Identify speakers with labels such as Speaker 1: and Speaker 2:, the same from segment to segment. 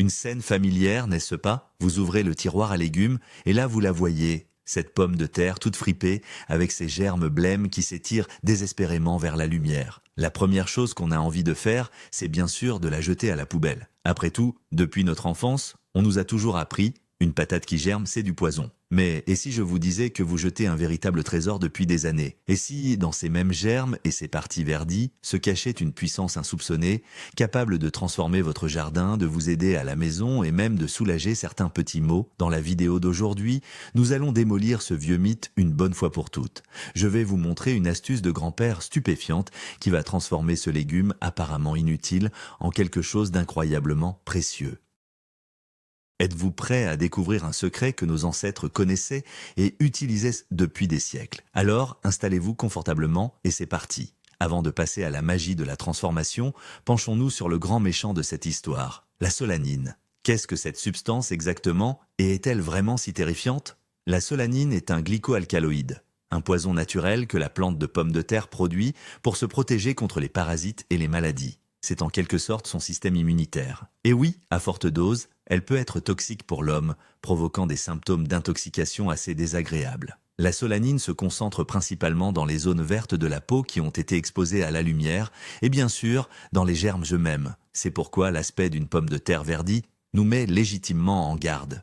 Speaker 1: Une scène familière, n'est-ce pas? Vous ouvrez le tiroir à légumes et là vous la voyez, cette pomme de terre toute fripée avec ses germes blêmes qui s'étirent désespérément vers la lumière. La première chose qu'on a envie de faire, c'est bien sûr de la jeter à la poubelle. Après tout, depuis notre enfance, on nous a toujours appris une patate qui germe, c'est du poison. Mais et si je vous disais que vous jetez un véritable trésor depuis des années? Et si, dans ces mêmes germes et ces parties verdies, se cachait une puissance insoupçonnée, capable de transformer votre jardin, de vous aider à la maison et même de soulager certains petits maux? Dans la vidéo d'aujourd'hui, nous allons démolir ce vieux mythe une bonne fois pour toutes. Je vais vous montrer une astuce de grand-père stupéfiante qui va transformer ce légume apparemment inutile en quelque chose d'incroyablement précieux. Êtes-vous prêt à découvrir un secret que nos ancêtres connaissaient et utilisaient depuis des siècles? Alors, installez-vous confortablement et c'est parti. Avant de passer à la magie de la transformation, penchons-nous sur le grand méchant de cette histoire, la solanine. Qu'est-ce que cette substance exactement et est-elle vraiment si terrifiante? La solanine est un glycoalcaloïde, un poison naturel que la plante de pomme de terre produit pour se protéger contre les parasites et les maladies. C'est en quelque sorte son système immunitaire. Et oui, à forte dose, elle peut être toxique pour l'homme, provoquant des symptômes d'intoxication assez désagréables. La solanine se concentre principalement dans les zones vertes de la peau qui ont été exposées à la lumière, et bien sûr, dans les germes eux-mêmes. C'est pourquoi l'aspect d'une pomme de terre verdie nous met légitimement en garde.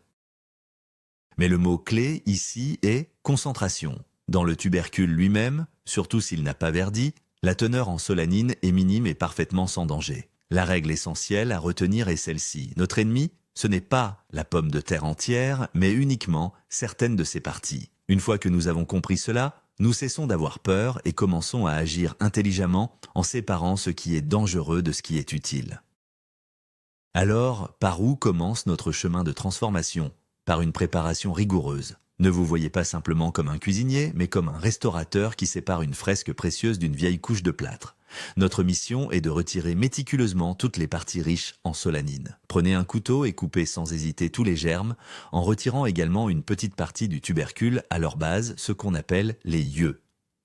Speaker 1: Mais le mot-clé ici est concentration. Dans le tubercule lui-même, surtout s'il n'a pas verdi, la teneur en solanine est minime et parfaitement sans danger. La règle essentielle à retenir est celle-ci. Notre ennemi, ce n'est pas la pomme de terre entière, mais uniquement certaines de ses parties. Une fois que nous avons compris cela, nous cessons d'avoir peur et commençons à agir intelligemment en séparant ce qui est dangereux de ce qui est utile. Alors, par où commence notre chemin de transformation? Par une préparation rigoureuse. Ne vous voyez pas simplement comme un cuisinier, mais comme un restaurateur qui sépare une fresque précieuse d'une vieille couche de plâtre. Notre mission est de retirer méticuleusement toutes les parties riches en solanine. Prenez un couteau et coupez sans hésiter tous les germes, en retirant également une petite partie du tubercule à leur base, ce qu'on appelle les yeux.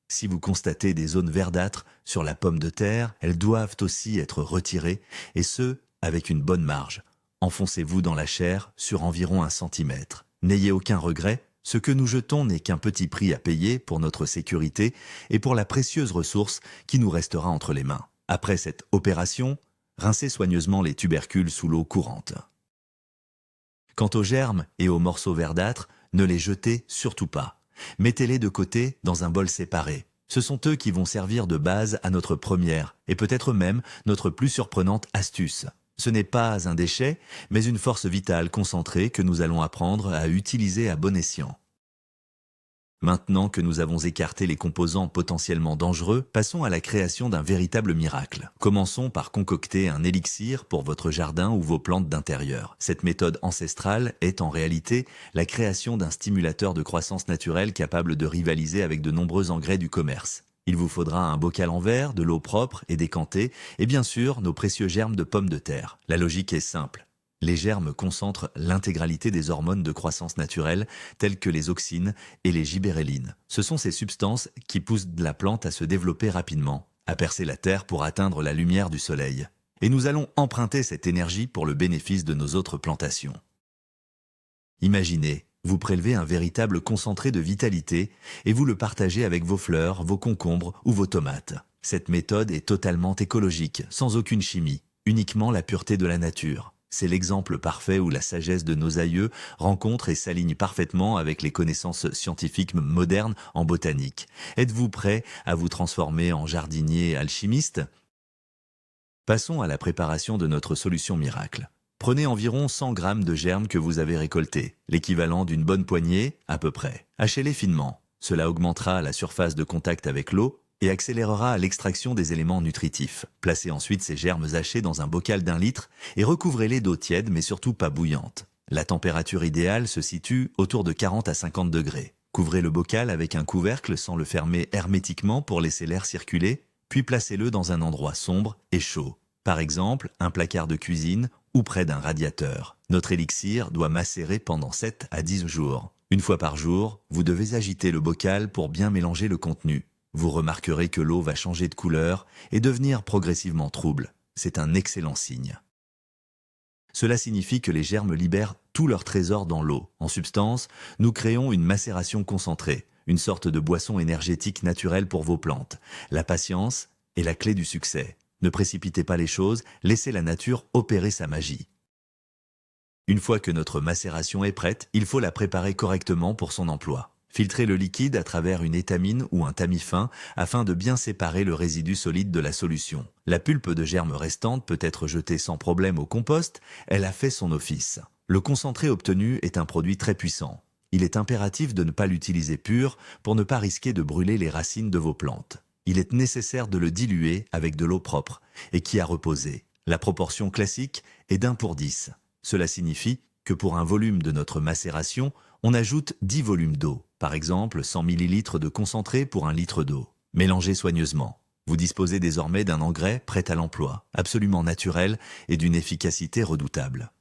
Speaker 1: Si vous constatez des zones verdâtres sur la pomme de terre, elles doivent aussi être retirées, et ce, avec une bonne marge. Enfoncez-vous dans la chair sur environ 1 centimètre. N'ayez aucun regret. Ce que nous jetons n'est qu'un petit prix à payer pour notre sécurité et pour la précieuse ressource qui nous restera entre les mains. Après cette opération, rincez soigneusement les tubercules sous l'eau courante. Quant aux germes et aux morceaux verdâtres, ne les jetez surtout pas. Mettez-les de côté dans un bol séparé. Ce sont eux qui vont servir de base à notre première et peut-être même notre plus surprenante astuce. Ce n'est pas un déchet, mais une force vitale concentrée que nous allons apprendre à utiliser à bon escient. Maintenant que nous avons écarté les composants potentiellement dangereux, passons à la création d'un véritable miracle. Commençons par concocter un élixir pour votre jardin ou vos plantes d'intérieur. Cette méthode ancestrale est en réalité la création d'un stimulateur de croissance naturelle capable de rivaliser avec de nombreux engrais du commerce. Il vous faudra un bocal en verre, de l'eau propre et décantée, et bien sûr nos précieux germes de pommes de terre. La logique est simple. Les germes concentrent l'intégralité des hormones de croissance naturelle, telles que les auxines et les gibérellines. Ce sont ces substances qui poussent la plante à se développer rapidement, à percer la terre pour atteindre la lumière du soleil. Et nous allons emprunter cette énergie pour le bénéfice de nos autres plantations. Imaginez, vous prélevez un véritable concentré de vitalité et vous le partagez avec vos fleurs, vos concombres ou vos tomates. Cette méthode est totalement écologique, sans aucune chimie, uniquement la pureté de la nature. C'est l'exemple parfait où la sagesse de nos aïeux rencontre et s'aligne parfaitement avec les connaissances scientifiques modernes en botanique. Êtes-vous prêt à vous transformer en jardinier alchimiste? Passons à la préparation de notre solution miracle. Prenez environ 100 g de germes que vous avez récoltés, l'équivalent d'une bonne poignée à peu près. Hachez-les finement. Cela augmentera la surface de contact avec l'eau et accélérera l'extraction des éléments nutritifs. Placez ensuite ces germes hachés dans un bocal d'1 litre et recouvrez-les d'eau tiède mais surtout pas bouillante. La température idéale se situe autour de 40 à 50 degrés. Couvrez le bocal avec un couvercle sans le fermer hermétiquement pour laisser l'air circuler, puis placez-le dans un endroit sombre et chaud. Par exemple, un placard de cuisine ou près d'un radiateur. Notre élixir doit macérer pendant 7 à 10 jours. Une fois par jour, vous devez agiter le bocal pour bien mélanger le contenu. Vous remarquerez que l'eau va changer de couleur et devenir progressivement trouble. C'est un excellent signe. Cela signifie que les germes libèrent tout leur trésor dans l'eau. En substance, nous créons une macération concentrée, une sorte de boisson énergétique naturelle pour vos plantes. La patience est la clé du succès. Ne précipitez pas les choses, laissez la nature opérer sa magie. Une fois que notre macération est prête, il faut la préparer correctement pour son emploi. Filtrez le liquide à travers une étamine ou un tamis fin afin de bien séparer le résidu solide de la solution. La pulpe de germe restante peut être jetée sans problème au compost, elle a fait son office. Le concentré obtenu est un produit très puissant. Il est impératif de ne pas l'utiliser pur pour ne pas risquer de brûler les racines de vos plantes. Il est nécessaire de le diluer avec de l'eau propre et qui a reposé. La proportion classique est d'1:10. Cela signifie que pour un volume de notre macération, on ajoute 10 volumes d'eau, par exemple 100 ml de concentré pour 1 litre d'eau. Mélangez soigneusement. Vous disposez désormais d'un engrais prêt à l'emploi, absolument naturel et d'une efficacité redoutable.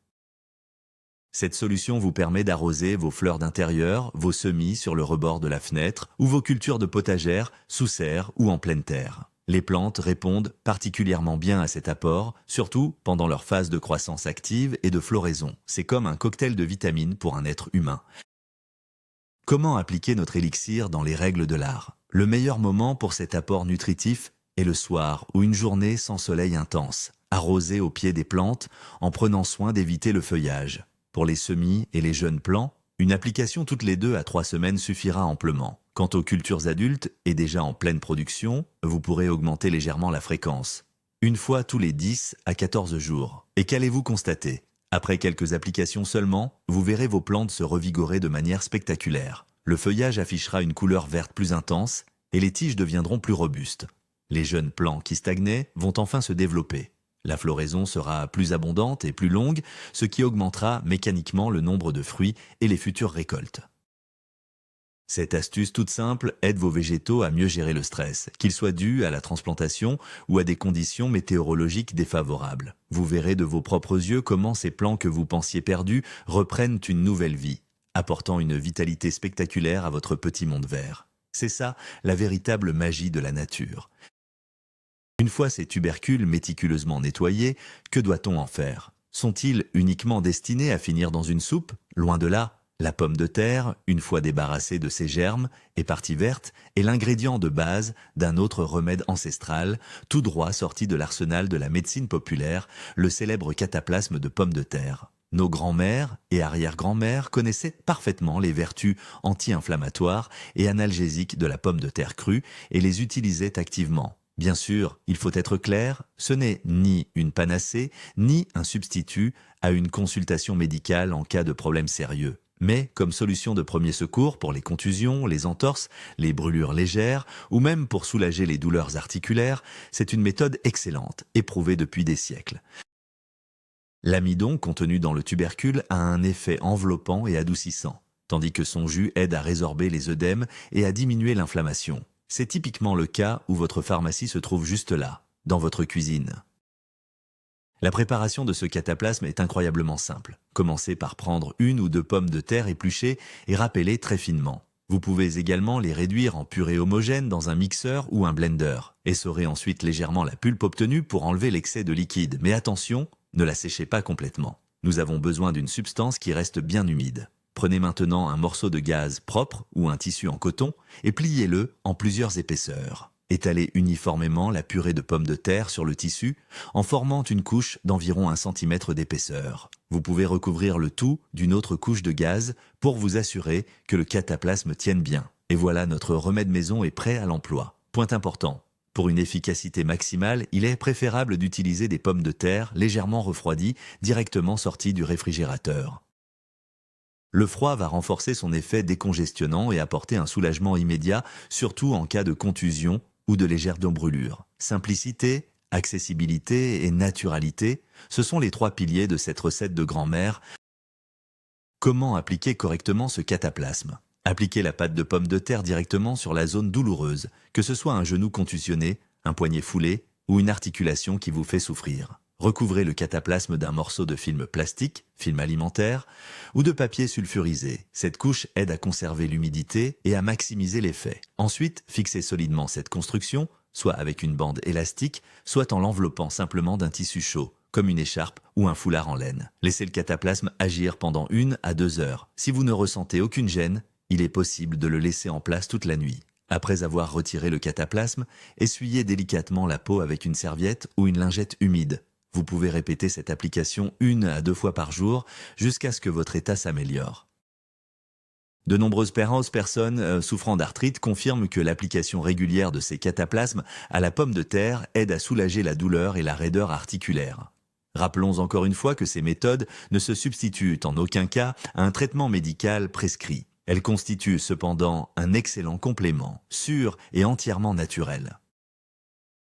Speaker 1: Cette solution vous permet d'arroser vos fleurs d'intérieur, vos semis sur le rebord de la fenêtre ou vos cultures de potagère, sous serre ou en pleine terre. Les plantes répondent particulièrement bien à cet apport, surtout pendant leur phase de croissance active et de floraison. C'est comme un cocktail de vitamines pour un être humain. Comment appliquer notre élixir dans les règles de l'art? Le meilleur moment pour cet apport nutritif est le soir ou une journée sans soleil intense. Arroser au pied des plantes en prenant soin d'éviter le feuillage. Pour les semis et les jeunes plants, une application toutes les 2 à 3 semaines suffira amplement. Quant aux cultures adultes et déjà en pleine production, vous pourrez augmenter légèrement la fréquence. Une fois tous les 10 à 14 jours. Et qu'allez-vous constater? Après quelques applications seulement, vous verrez vos plantes se revigorer de manière spectaculaire. Le feuillage affichera une couleur verte plus intense et les tiges deviendront plus robustes. Les jeunes plants qui stagnaient vont enfin se développer. La floraison sera plus abondante et plus longue, ce qui augmentera mécaniquement le nombre de fruits et les futures récoltes. Cette astuce toute simple aide vos végétaux à mieux gérer le stress, qu'il soit dû à la transplantation ou à des conditions météorologiques défavorables. Vous verrez de vos propres yeux comment ces plants que vous pensiez perdus reprennent une nouvelle vie, apportant une vitalité spectaculaire à votre petit monde vert. C'est ça, la véritable magie de la nature. Une fois ces tubercules méticuleusement nettoyés, que doit-on en faire? Sont-ils uniquement destinés à finir dans une soupe? Loin de là. La pomme de terre, une fois débarrassée de ses germes et partie verte, est l'ingrédient de base d'un autre remède ancestral, tout droit sorti de l'arsenal de la médecine populaire, le célèbre cataplasme de pomme de terre. Nos grands-mères et arrière-grands-mères connaissaient parfaitement les vertus anti-inflammatoires et analgésiques de la pomme de terre crue et les utilisaient activement. Bien sûr, il faut être clair, ce n'est ni une panacée, ni un substitut à une consultation médicale en cas de problème sérieux. Mais comme solution de premier secours pour les contusions, les entorses, les brûlures légères ou même pour soulager les douleurs articulaires, c'est une méthode excellente, éprouvée depuis des siècles. L'amidon contenu dans le tubercule a un effet enveloppant et adoucissant, tandis que son jus aide à résorber les œdèmes et à diminuer l'inflammation. C'est typiquement le cas où votre pharmacie se trouve juste là, dans votre cuisine. La préparation de ce cataplasme est incroyablement simple. Commencez par prendre 1 ou 2 pommes de terre épluchées et râpez-les très finement. Vous pouvez également les réduire en purée homogène dans un mixeur ou un blender. Essorez ensuite légèrement la pulpe obtenue pour enlever l'excès de liquide. Mais attention, ne la séchez pas complètement. Nous avons besoin d'une substance qui reste bien humide. Prenez maintenant un morceau de gaze propre ou un tissu en coton et pliez-le en plusieurs épaisseurs. Étalez uniformément la purée de pommes de terre sur le tissu en formant une couche d'environ 1 cm d'épaisseur. Vous pouvez recouvrir le tout d'une autre couche de gaze pour vous assurer que le cataplasme tienne bien. Et voilà, notre remède maison est prêt à l'emploi. Point important, pour une efficacité maximale, il est préférable d'utiliser des pommes de terre légèrement refroidies directement sorties du réfrigérateur. Le froid va renforcer son effet décongestionnant et apporter un soulagement immédiat, surtout en cas de contusion ou de légère brûlure. Simplicité, accessibilité et naturalité, ce sont les 3 piliers de cette recette de grand-mère. Comment appliquer correctement ce cataplasme? Appliquez la pâte de pomme de terre directement sur la zone douloureuse, que ce soit un genou contusionné, un poignet foulé ou une articulation qui vous fait souffrir. Recouvrez le cataplasme d'un morceau de film plastique, film alimentaire, ou de papier sulfurisé. Cette couche aide à conserver l'humidité et à maximiser l'effet. Ensuite, fixez solidement cette construction, soit avec une bande élastique, soit en l'enveloppant simplement d'un tissu chaud, comme une écharpe ou un foulard en laine. Laissez le cataplasme agir pendant 1 à 2 heures. Si vous ne ressentez aucune gêne, il est possible de le laisser en place toute la nuit. Après avoir retiré le cataplasme, essuyez délicatement la peau avec une serviette ou une lingette humide. Vous pouvez répéter cette application 1 à 2 fois par jour jusqu'à ce que votre état s'améliore. De nombreuses personnes souffrant d'arthrite confirment que l'application régulière de ces cataplasmes à la pomme de terre aide à soulager la douleur et la raideur articulaire. Rappelons encore une fois que ces méthodes ne se substituent en aucun cas à un traitement médical prescrit. Elles constituent cependant un excellent complément, sûr et entièrement naturel.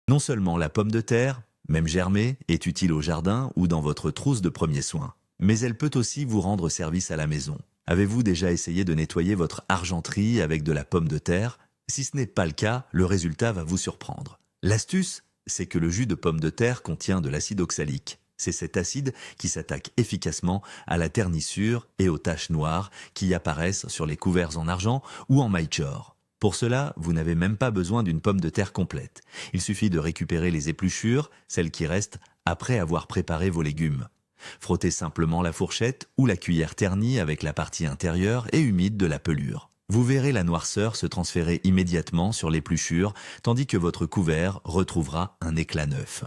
Speaker 1: Non seulement la pomme de terre, même germée, est utile au jardin ou dans votre trousse de premiers soins, mais elle peut aussi vous rendre service à la maison. Avez-vous déjà essayé de nettoyer votre argenterie avec de la pomme de terre? Si ce n'est pas le cas, le résultat va vous surprendre. L'astuce, c'est que le jus de pomme de terre contient de l'acide oxalique. C'est cet acide qui s'attaque efficacement à la ternissure et aux taches noires qui apparaissent sur les couverts en argent ou en maillechort. Pour cela, vous n'avez même pas besoin d'une pomme de terre complète. Il suffit de récupérer les épluchures, celles qui restent, après avoir préparé vos légumes. Frottez simplement la fourchette ou la cuillère ternie avec la partie intérieure et humide de la pelure. Vous verrez la noirceur se transférer immédiatement sur l'épluchure, tandis que votre couvert retrouvera un éclat neuf.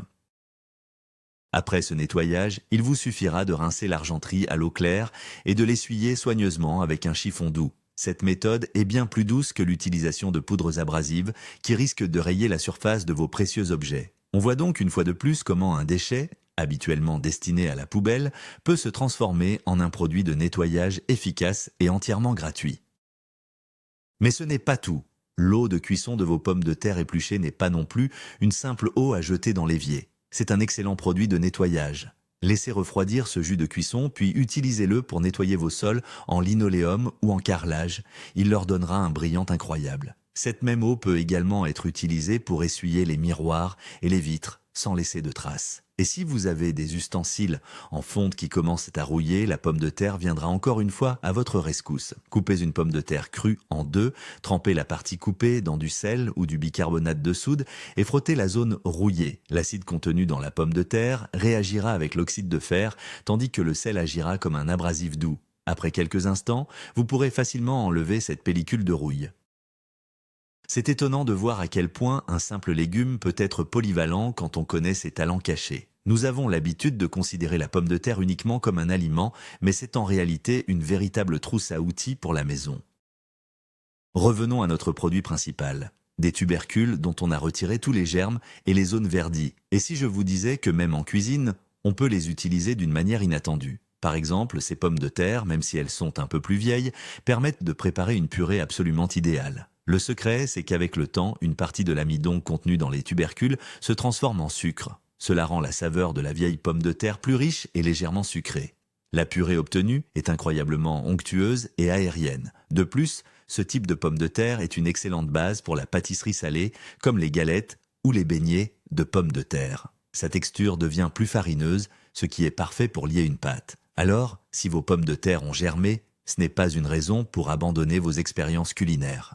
Speaker 1: Après ce nettoyage, il vous suffira de rincer l'argenterie à l'eau claire et de l'essuyer soigneusement avec un chiffon doux. Cette méthode est bien plus douce que l'utilisation de poudres abrasives qui risquent de rayer la surface de vos précieux objets. On voit donc une fois de plus comment un déchet, habituellement destiné à la poubelle, peut se transformer en un produit de nettoyage efficace et entièrement gratuit. Mais ce n'est pas tout. L'eau de cuisson de vos pommes de terre épluchées n'est pas non plus une simple eau à jeter dans l'évier. C'est un excellent produit de nettoyage. Laissez refroidir ce jus de cuisson, puis utilisez-le pour nettoyer vos sols en linoléum ou en carrelage. Il leur donnera un brillant incroyable. Cette même eau peut également être utilisée pour essuyer les miroirs et les vitres sans laisser de traces. Et si vous avez des ustensiles en fonte qui commencent à rouiller, la pomme de terre viendra encore une fois à votre rescousse. Coupez une pomme de terre crue en 2, trempez la partie coupée dans du sel ou du bicarbonate de soude et frottez la zone rouillée. L'acide contenu dans la pomme de terre réagira avec l'oxyde de fer, tandis que le sel agira comme un abrasif doux. Après quelques instants, vous pourrez facilement enlever cette pellicule de rouille. C'est étonnant de voir à quel point un simple légume peut être polyvalent quand on connaît ses talents cachés. Nous avons l'habitude de considérer la pomme de terre uniquement comme un aliment, mais c'est en réalité une véritable trousse à outils pour la maison. Revenons à notre produit principal, des tubercules dont on a retiré tous les germes et les zones verdies. Et si je vous disais que même en cuisine, on peut les utiliser d'une manière inattendue? Par exemple, ces pommes de terre, même si elles sont un peu plus vieilles, permettent de préparer une purée absolument idéale. Le secret, c'est qu'avec le temps, une partie de l'amidon contenu dans les tubercules se transforme en sucre. Cela rend la saveur de la vieille pomme de terre plus riche et légèrement sucrée. La purée obtenue est incroyablement onctueuse et aérienne. De plus, ce type de pomme de terre est une excellente base pour la pâtisserie salée, comme les galettes ou les beignets de pommes de terre. Sa texture devient plus farineuse, ce qui est parfait pour lier une pâte. Alors, si vos pommes de terre ont germé, ce n'est pas une raison pour abandonner vos expériences culinaires.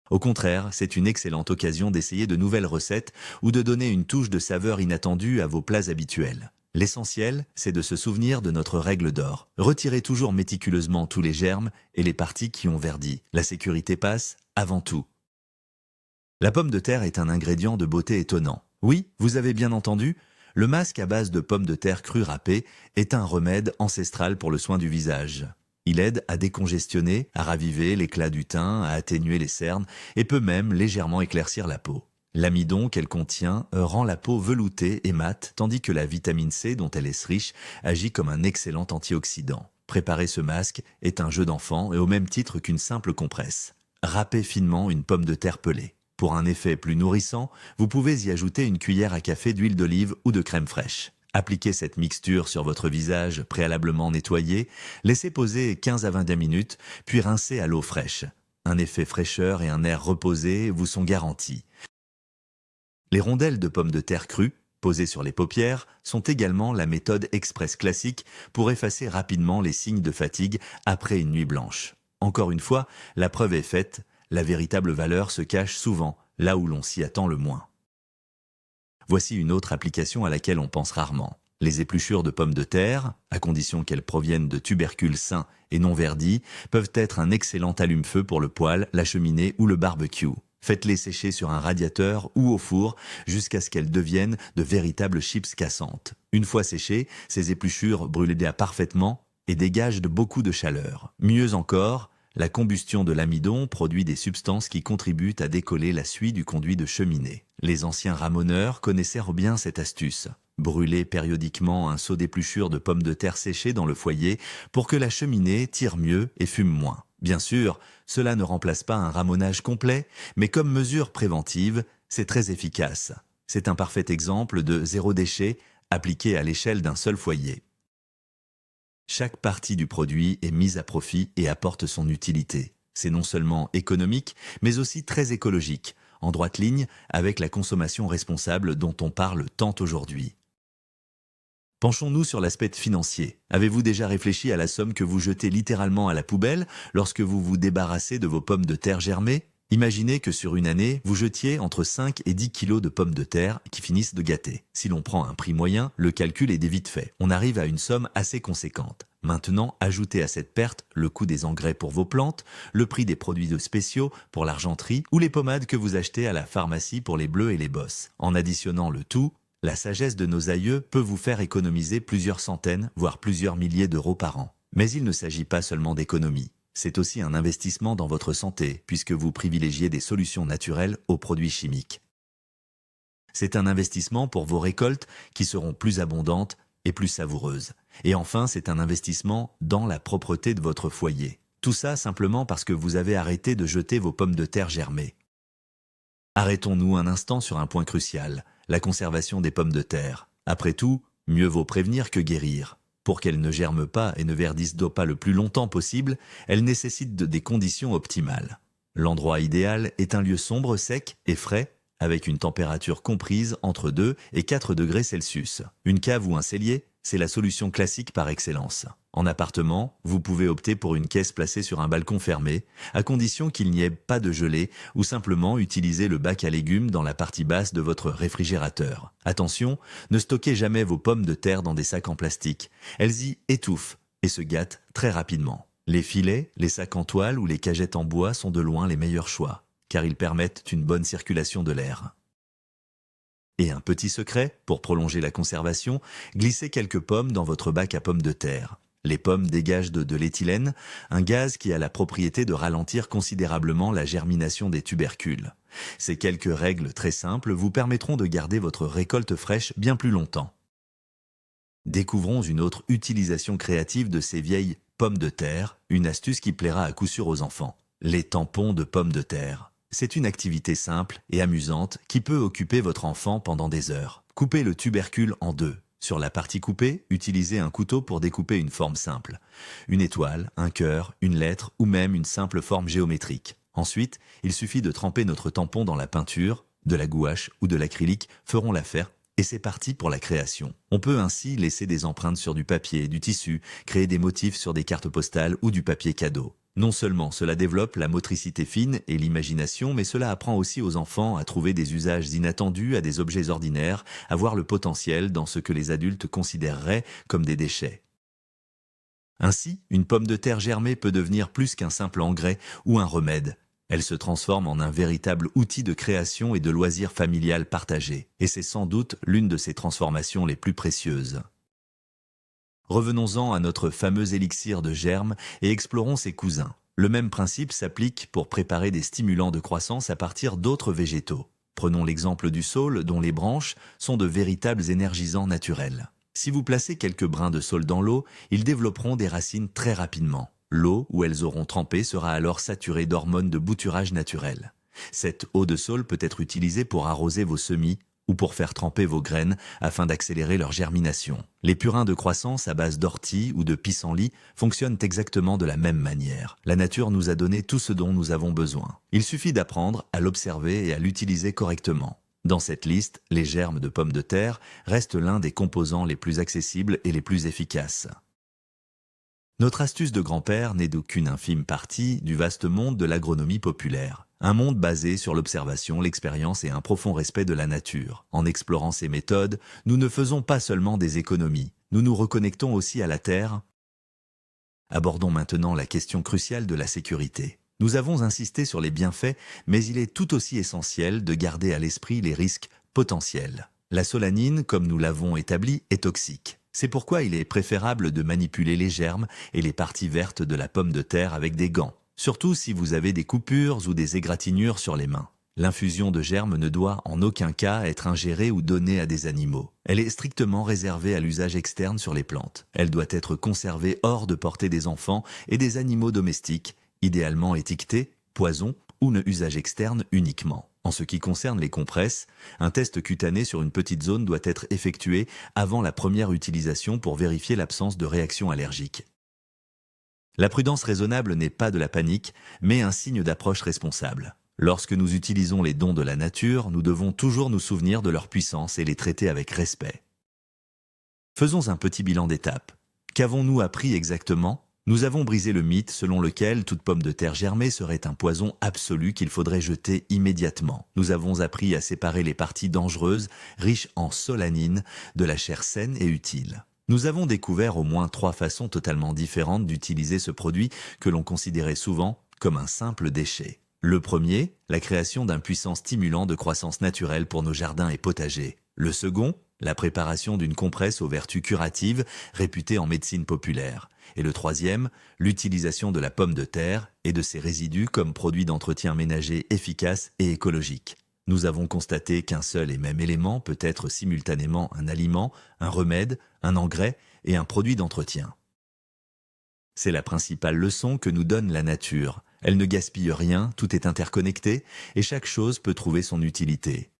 Speaker 1: Au contraire, c'est une excellente occasion d'essayer de nouvelles recettes ou de donner une touche de saveur inattendue à vos plats habituels. L'essentiel, c'est de se souvenir de notre règle d'or. Retirez toujours méticuleusement tous les germes et les parties qui ont verdi. La sécurité passe avant tout. La pomme de terre est un ingrédient de beauté étonnant. Oui, vous avez bien entendu, le masque à base de pommes de terre crues râpées est un remède ancestral pour le soin du visage. Il aide à décongestionner, à raviver l'éclat du teint, à atténuer les cernes et peut même légèrement éclaircir la peau. L'amidon qu'elle contient rend la peau veloutée et mate, tandis que la vitamine C dont elle est riche agit comme un excellent antioxydant. Préparer ce masque est un jeu d'enfant et au même titre qu'une simple compresse. Râpez finement une pomme de terre pelée. Pour un effet plus nourrissant, vous pouvez y ajouter une cuillère à café d'huile d'olive ou de crème fraîche. Appliquez cette mixture sur votre visage préalablement nettoyé, laissez poser 15 à 20 minutes, puis rincez à l'eau fraîche. Un effet fraîcheur et un air reposé vous sont garantis. Les rondelles de pommes de terre crues, posées sur les paupières, sont également la méthode express classique pour effacer rapidement les signes de fatigue après une nuit blanche. Encore une fois, la preuve est faite, la véritable valeur se cache souvent là où l'on s'y attend le moins. Voici une autre application à laquelle on pense rarement. Les épluchures de pommes de terre, à condition qu'elles proviennent de tubercules sains et non verdis, peuvent être un excellent allume-feu pour le poêle, la cheminée ou le barbecue. Faites-les sécher sur un radiateur ou au four jusqu'à ce qu'elles deviennent de véritables chips cassantes. Une fois séchées, ces épluchures brûlent parfaitement et dégagent beaucoup de chaleur. Mieux encore, la combustion de l'amidon produit des substances qui contribuent à décoller la suie du conduit de cheminée. Les anciens ramoneurs connaissaient bien cette astuce. Brûler périodiquement un seau d'épluchure de pommes de terre séchées dans le foyer pour que la cheminée tire mieux et fume moins. Bien sûr, cela ne remplace pas un ramonage complet, mais comme mesure préventive, c'est très efficace. C'est un parfait exemple de zéro déchet appliqué à l'échelle d'un seul foyer. Chaque partie du produit est mise à profit et apporte son utilité. C'est non seulement économique, mais aussi très écologique, en droite ligne avec la consommation responsable dont on parle tant aujourd'hui. Penchons-nous sur l'aspect financier. Avez-vous déjà réfléchi à la somme que vous jetez littéralement à la poubelle lorsque vous vous débarrassez de vos pommes de terre germées ? Imaginez que sur une année, vous jetiez entre 5 et 10 kilos de pommes de terre qui finissent de gâter. Si l'on prend un prix moyen, le calcul est vite fait. On arrive à une somme assez conséquente. Maintenant, ajoutez à cette perte le coût des engrais pour vos plantes, le prix des produits spéciaux pour l'argenterie ou les pommades que vous achetez à la pharmacie pour les bleus et les bosses. En additionnant le tout, la sagesse de nos aïeux peut vous faire économiser plusieurs centaines, voire plusieurs milliers d'euros par an. Mais il ne s'agit pas seulement d'économie. C'est aussi un investissement dans votre santé, puisque vous privilégiez des solutions naturelles aux produits chimiques. C'est un investissement pour vos récoltes qui seront plus abondantes et plus savoureuses. Et enfin, c'est un investissement dans la propreté de votre foyer. Tout ça simplement parce que vous avez arrêté de jeter vos pommes de terre germées. Arrêtons-nous un instant sur un point crucial, la conservation des pommes de terre. Après tout, mieux vaut prévenir que guérir. Pour qu'elles ne germent pas et ne verdissent pas le plus longtemps possible, elles nécessitent des conditions optimales. L'endroit idéal est un lieu sombre, sec et frais, avec une température comprise entre 2 et 4 degrés Celsius. Une cave ou un cellier, c'est la solution classique par excellence. En appartement, vous pouvez opter pour une caisse placée sur un balcon fermé, à condition qu'il n'y ait pas de gelée, ou simplement utiliser le bac à légumes dans la partie basse de votre réfrigérateur. Attention, ne stockez jamais vos pommes de terre dans des sacs en plastique. Elles y étouffent et se gâtent très rapidement. Les filets, les sacs en toile ou les cagettes en bois sont de loin les meilleurs choix, car ils permettent une bonne circulation de l'air. Et un petit secret, pour prolonger la conservation, glissez quelques pommes dans votre bac à pommes de terre. Les pommes dégagent de l'éthylène, un gaz qui a la propriété de ralentir considérablement la germination des tubercules. Ces quelques règles très simples vous permettront de garder votre récolte fraîche bien plus longtemps. Découvrons une autre utilisation créative de ces vieilles pommes de terre, une astuce qui plaira à coup sûr aux enfants. Les tampons de pommes de terre. C'est une activité simple et amusante qui peut occuper votre enfant pendant des heures. Coupez le tubercule en deux. Sur la partie coupée, utilisez un couteau pour découper une forme simple. Une étoile, un cœur, une lettre ou même une simple forme géométrique. Ensuite, il suffit de tremper notre tampon dans la peinture, de la gouache ou de l'acrylique feront l'affaire et c'est parti pour la création. On peut ainsi laisser des empreintes sur du papier, du tissu, créer des motifs sur des cartes postales ou du papier cadeau. Non seulement cela développe la motricité fine et l'imagination, mais cela apprend aussi aux enfants à trouver des usages inattendus à des objets ordinaires, à voir le potentiel dans ce que les adultes considéreraient comme des déchets. Ainsi, une pomme de terre germée peut devenir plus qu'un simple engrais ou un remède. Elle se transforme en un véritable outil de création et de loisir familial partagé. Et c'est sans doute l'une de ces transformations les plus précieuses. Revenons-en à notre fameux élixir de germes et explorons ses cousins. Le même principe s'applique pour préparer des stimulants de croissance à partir d'autres végétaux. Prenons l'exemple du saule dont les branches sont de véritables énergisants naturels. Si vous placez quelques brins de saule dans l'eau, ils développeront des racines très rapidement. L'eau où elles auront trempé sera alors saturée d'hormones de bouturage naturel. Cette eau de saule peut être utilisée pour arroser vos semis ou pour faire tremper vos graines afin d'accélérer leur germination. Les purins de croissance à base d'ortie ou de pissenlit fonctionnent exactement de la même manière. La nature nous a donné tout ce dont nous avons besoin. Il suffit d'apprendre à l'observer et à l'utiliser correctement. Dans cette liste, les germes de pommes de terre restent l'un des composants les plus accessibles et les plus efficaces. Notre astuce de grand-père n'est d'aucune infime partie du vaste monde de l'agronomie populaire. Un monde basé sur l'observation, l'expérience et un profond respect de la nature. En explorant ces méthodes, nous ne faisons pas seulement des économies, nous nous reconnectons aussi à la Terre. Abordons maintenant la question cruciale de la sécurité. Nous avons insisté sur les bienfaits, mais il est tout aussi essentiel de garder à l'esprit les risques potentiels. La solanine, comme nous l'avons établi, est toxique. C'est pourquoi il est préférable de manipuler les germes et les parties vertes de la pomme de terre avec des gants, surtout si vous avez des coupures ou des égratignures sur les mains. L'infusion de germes ne doit en aucun cas être ingérée ou donnée à des animaux. Elle est strictement réservée à l'usage externe sur les plantes. Elle doit être conservée hors de portée des enfants et des animaux domestiques, idéalement étiquetés, poison ou ne usage externe uniquement. En ce qui concerne les compresses, un test cutané sur une petite zone doit être effectué avant la première utilisation pour vérifier l'absence de réaction allergique. La prudence raisonnable n'est pas de la panique, mais un signe d'approche responsable. Lorsque nous utilisons les dons de la nature, nous devons toujours nous souvenir de leur puissance et les traiter avec respect. Faisons un petit bilan d'étape. Qu'avons-nous appris exactement ? Nous avons brisé le mythe selon lequel toute pomme de terre germée serait un poison absolu qu'il faudrait jeter immédiatement. Nous avons appris à séparer les parties dangereuses, riches en solanine, de la chair saine et utile. Nous avons découvert au moins 3 façons totalement différentes d'utiliser ce produit que l'on considérait souvent comme un simple déchet. Le premier, la création d'un puissant stimulant de croissance naturelle pour nos jardins et potagers. Le second, la préparation d'une compresse aux vertus curatives réputée en médecine populaire. Et le troisième, l'utilisation de la pomme de terre et de ses résidus comme produit d'entretien ménager efficace et écologique. Nous avons constaté qu'un seul et même élément peut être simultanément un aliment, un remède, un engrais et un produit d'entretien. C'est la principale leçon que nous donne la nature. Elle ne gaspille rien, tout est interconnecté et chaque chose peut trouver son utilité.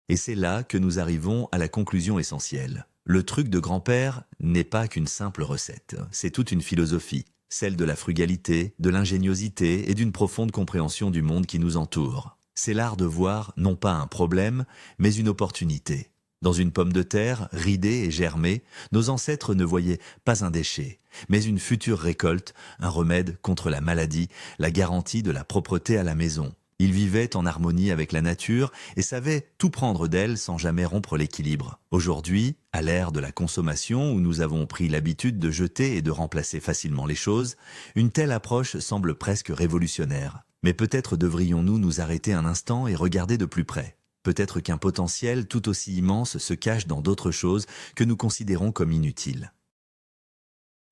Speaker 1: Et c'est là que nous arrivons à la conclusion essentielle. Le truc de grand-père n'est pas qu'une simple recette, c'est toute une philosophie, celle de la frugalité, de l'ingéniosité et d'une profonde compréhension du monde qui nous entoure. C'est l'art de voir non pas un problème, mais une opportunité. Dans une pomme de terre, ridée et germée, nos ancêtres ne voyaient pas un déchet, mais une future récolte, un remède contre la maladie, la garantie de la propreté à la maison. Ils vivaient en harmonie avec la nature et savaient tout prendre d'elle sans jamais rompre l'équilibre. Aujourd'hui, à l'ère de la consommation où nous avons pris l'habitude de jeter et de remplacer facilement les choses, une telle approche semble presque révolutionnaire. Mais peut-être devrions-nous nous arrêter un instant et regarder de plus près. Peut-être qu'un potentiel tout aussi immense se cache dans d'autres choses que nous considérons comme inutiles.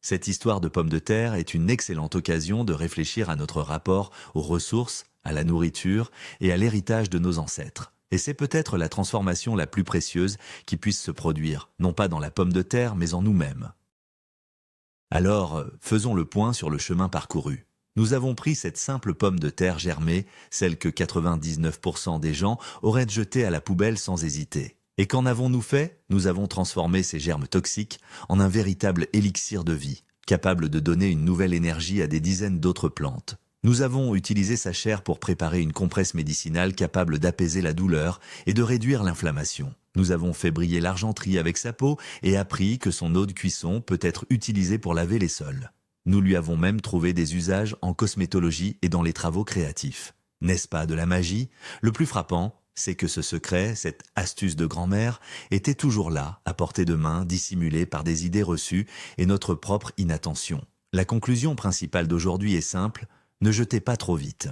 Speaker 1: Cette histoire de pommes de terre est une excellente occasion de réfléchir à notre rapport aux ressources, à la nourriture et à l'héritage de nos ancêtres. Et c'est peut-être la transformation la plus précieuse qui puisse se produire, non pas dans la pomme de terre, mais en nous-mêmes. Alors, faisons le point sur le chemin parcouru. Nous avons pris cette simple pomme de terre germée, celle que 99% des gens auraient jetée à la poubelle sans hésiter. Et qu'en avons-nous fait ? Nous avons transformé ces germes toxiques en un véritable élixir de vie, capable de donner une nouvelle énergie à des dizaines d'autres plantes. Nous avons utilisé sa chair pour préparer une compresse médicinale capable d'apaiser la douleur et de réduire l'inflammation. Nous avons fait briller l'argenterie avec sa peau et appris que son eau de cuisson peut être utilisée pour laver les sols. Nous lui avons même trouvé des usages en cosmétologie et dans les travaux créatifs. N'est-ce pas de la magie ? Le plus frappant, c'est que ce secret, cette astuce de grand-mère, était toujours là, à portée de main, dissimulée par des idées reçues et notre propre inattention. La conclusion principale d'aujourd'hui est simple, ne jetez pas trop vite.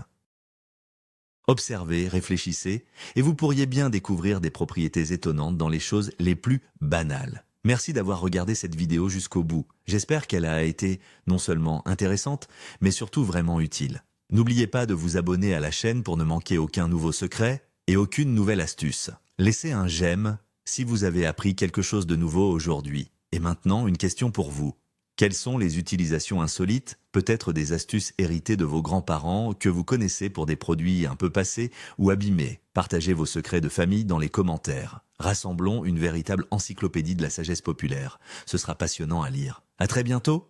Speaker 1: Observez, réfléchissez, et vous pourriez bien découvrir des propriétés étonnantes dans les choses les plus banales. Merci d'avoir regardé cette vidéo jusqu'au bout. J'espère qu'elle a été non seulement intéressante, mais surtout vraiment utile. N'oubliez pas de vous abonner à la chaîne pour ne manquer aucun nouveau secret et aucune nouvelle astuce. Laissez un j'aime si vous avez appris quelque chose de nouveau aujourd'hui. Et maintenant, une question pour vous. Quelles sont les utilisations insolites, peut-être des astuces héritées de vos grands-parents que vous connaissez pour des produits un peu passés ou abîmés? Partagez vos secrets de famille dans les commentaires. Rassemblons une véritable encyclopédie de la sagesse populaire. Ce sera passionnant à lire. À très bientôt!